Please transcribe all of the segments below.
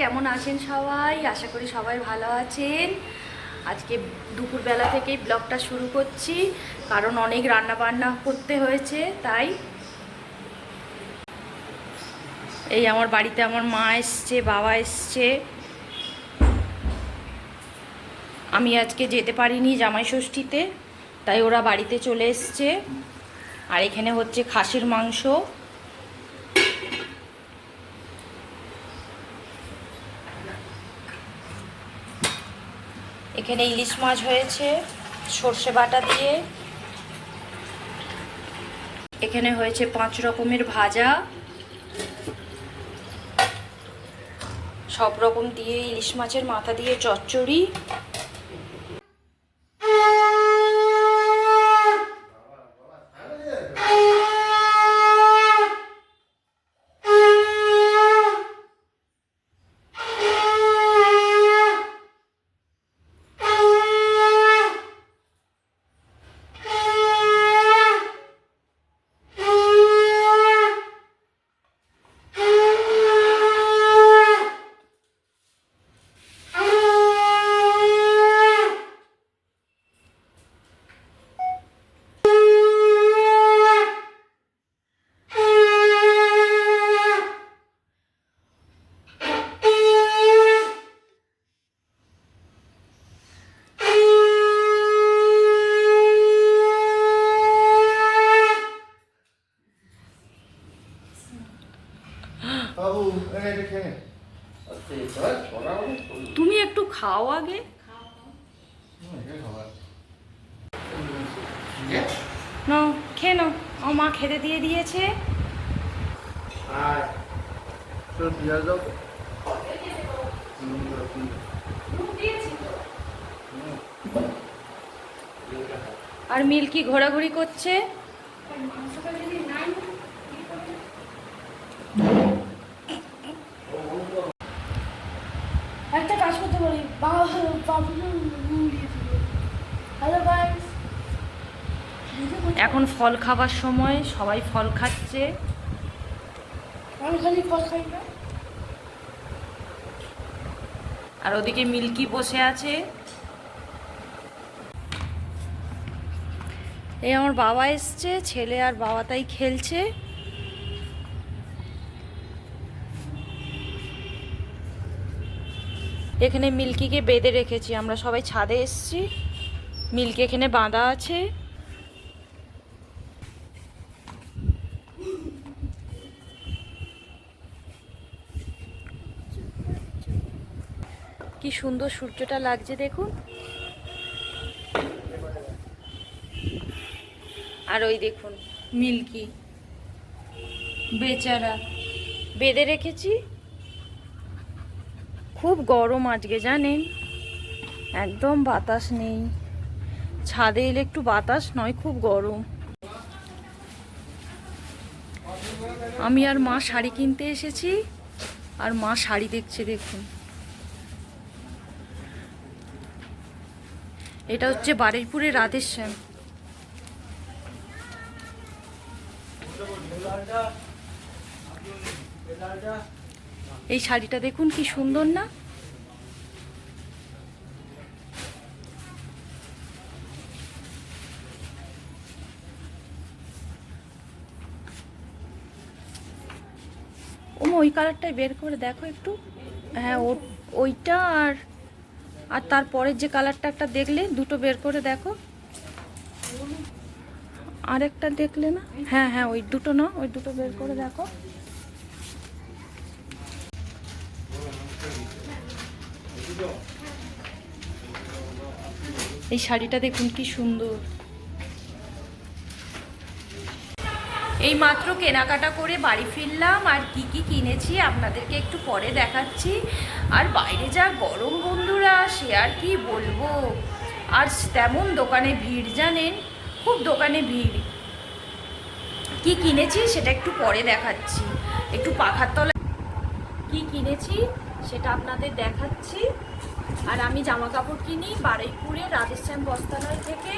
কেমন আছেন সবাই? আশা করি সবাই ভালো আছেন। আজকে দুপুরবেলা থেকেই ব্লগটা শুরু করছি, কারণ অনেক রান্না বান্না করতে হয়েছে। তাই এই আমার বাড়িতে আমার মা এসছে, বাবা এসছে। আমি আজকে যেতে পারিনি জামাই ষষ্ঠীতে, তাই ওরা বাড়িতে চলে এসছে। আর এখানে হচ্ছে খাসির মাংস, এখানে ইলিশ মাছ হয়েছে সর্ষে বাটা দিয়ে, এখানে হয়েছে 5 রকমের ভাজা, সব রকম দিয়ে ইলিশ মাছের মাথা দিয়ে চচ্চড়ি। তুমি একটু খাও আগে। না, খেয়ে নাও, আমার মা খেতে দিয়ে দিয়েছে। আর মিল্কি ঘোরাঘুরি করছে। একটা কাজ করতে পারি, এখন ফল খাবার সময়, সবাই ফল খাচ্ছে। আমি খালি ফল খাই না। আর ওদিকে মিল্কি বসে আছে। এই আমার বাবা এসছে, ছেলে আর বাবা তাই খেলছে। এখানে মিল্কিকে বেঁধে রেখেছি, আমরা সবাই ছাদে এসছি। মিল্কি এখানে বাঁধা আছে। কি সুন্দর সূর্যটা লাগছে দেখুন। আর ওই দেখুন মিল্কি বেচারা, বেঁধে রেখেছি। খুব গরম আজকে জানেন, একদম বাতাস নেই। ছাদে এলে একটু বাতাস নয়, খুব গরম। আমি আর মা শাড়ি কিনতে এসেছি, আর মা শাড়ি দেখছে দেখুন। এটা হচ্ছে বারুইপুরের রাধেশ্যাম। এই শাড়িটা দেখুন কি সুন্দর না? ওই কালারটাই বের করে দেখো একটু। হ্যাঁ, ওইটা আর আর তারপরের যে কালারটা একটা দেখলে, দুটো বের করে দেখো। আরেকটা দেখলে না? হ্যাঁ হ্যাঁ, ওই দুটো না, ওই দুটো বের করে দেখো। এই শাড়িটা দেখুন কি সুন্দর। এই মাত্র কেনাকাটা করে বাড়ি ফিরলাম, আর কি কি কিনেছি আপনাদেরকে একটু পরে দেখাচ্ছি। আর বাইরে যা গরম বন্ধুরা, সে আর কি বলবো। আর তেমন দোকানে ভিড় জানেন, খুব দোকানে ভিড়। কি কিনেছি সেটা একটু পরে দেখাচ্ছি। একটু পাখার তলায় কি কিনেছি সেটা আপনাদের দেখাচ্ছি। আর আমি জামা কাপড় কিনি বারুইপুরে রাধেশ্যাম বস্ত্রালয় থেকে।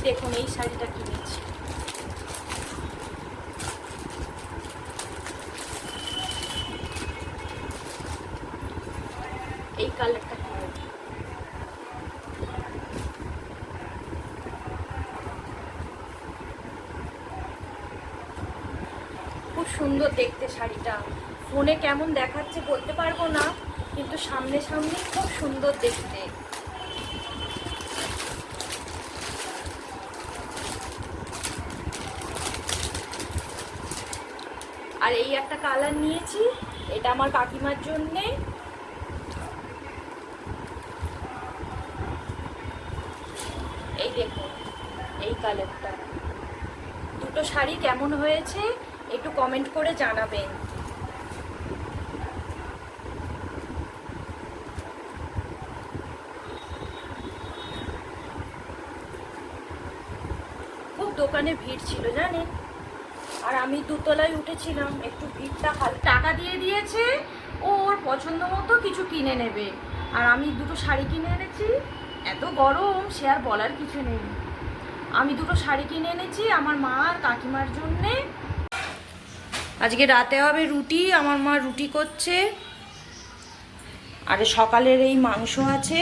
দেখুন এই শাড়িটা কিনেছি। এই কালারটা কিনেছি। খুব সুন্দর দেখতে শাড়িটা। ফোনে কেমন দেখাচ্ছে বলতে পারবো না, কিন্তু সামনে সামনে খুব সুন্দর দেখতে। আর এই একটা কালার নিয়েছি, এটা আমার কাকিমার জন্যে। এই দেখুন এই কালারটা। দুটো শাড়ি কেমন হয়েছে একটু কমেন্ট করে জানাবেন। খুব দোকানে ভিড় ছিল জানেন, আর আমি দুতলায় উঠেছিলাম, একটু ভিড়টা টাকা দিয়ে দিয়েছে, ও ওর পছন্দ মতো কিছু কিনে নেবে। আর আমি দুটো শাড়ি কিনে এনেছি, এত গরম সে আর বলার কিছু নেই। আমি দুটো শাড়ি কিনে এনেছি আমার মা আর কাকিমার জন্যে। আজকে রাতে হবে রুটি, আমার মা রুটি করছে। আর সকালের এই মাংস আছে।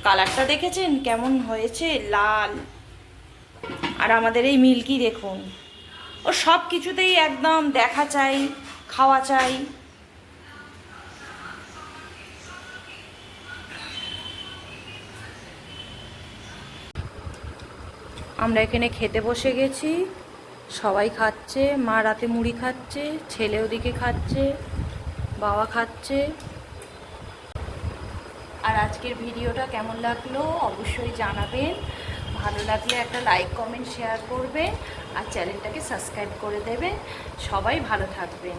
কালারটা দেখেছেন কেমন হয়েছে, লাল। আর আমাদের এই মিল্কি দেখুন, ও সব কিছুতেই একদম দেখা চাই, খাওয়া চাই। আমরা এখানে খেতে বসে গেছি, সবাই খাচ্ছে। মা রাতে মুড়ি খাচ্ছে, ছেলে ওদিকে খাচ্ছে, বাবা খাচ্ছে। আর আজকের ভিডিওটা কেমন লাগলো অবশ্যই জানাবেন। ভালো লাগলে একটা লাইক কমেন্ট শেয়ার করবেন আর চ্যানেলটাকে সাবস্ক্রাইব করে দেবেন। সবাই ভালো থাকবেন।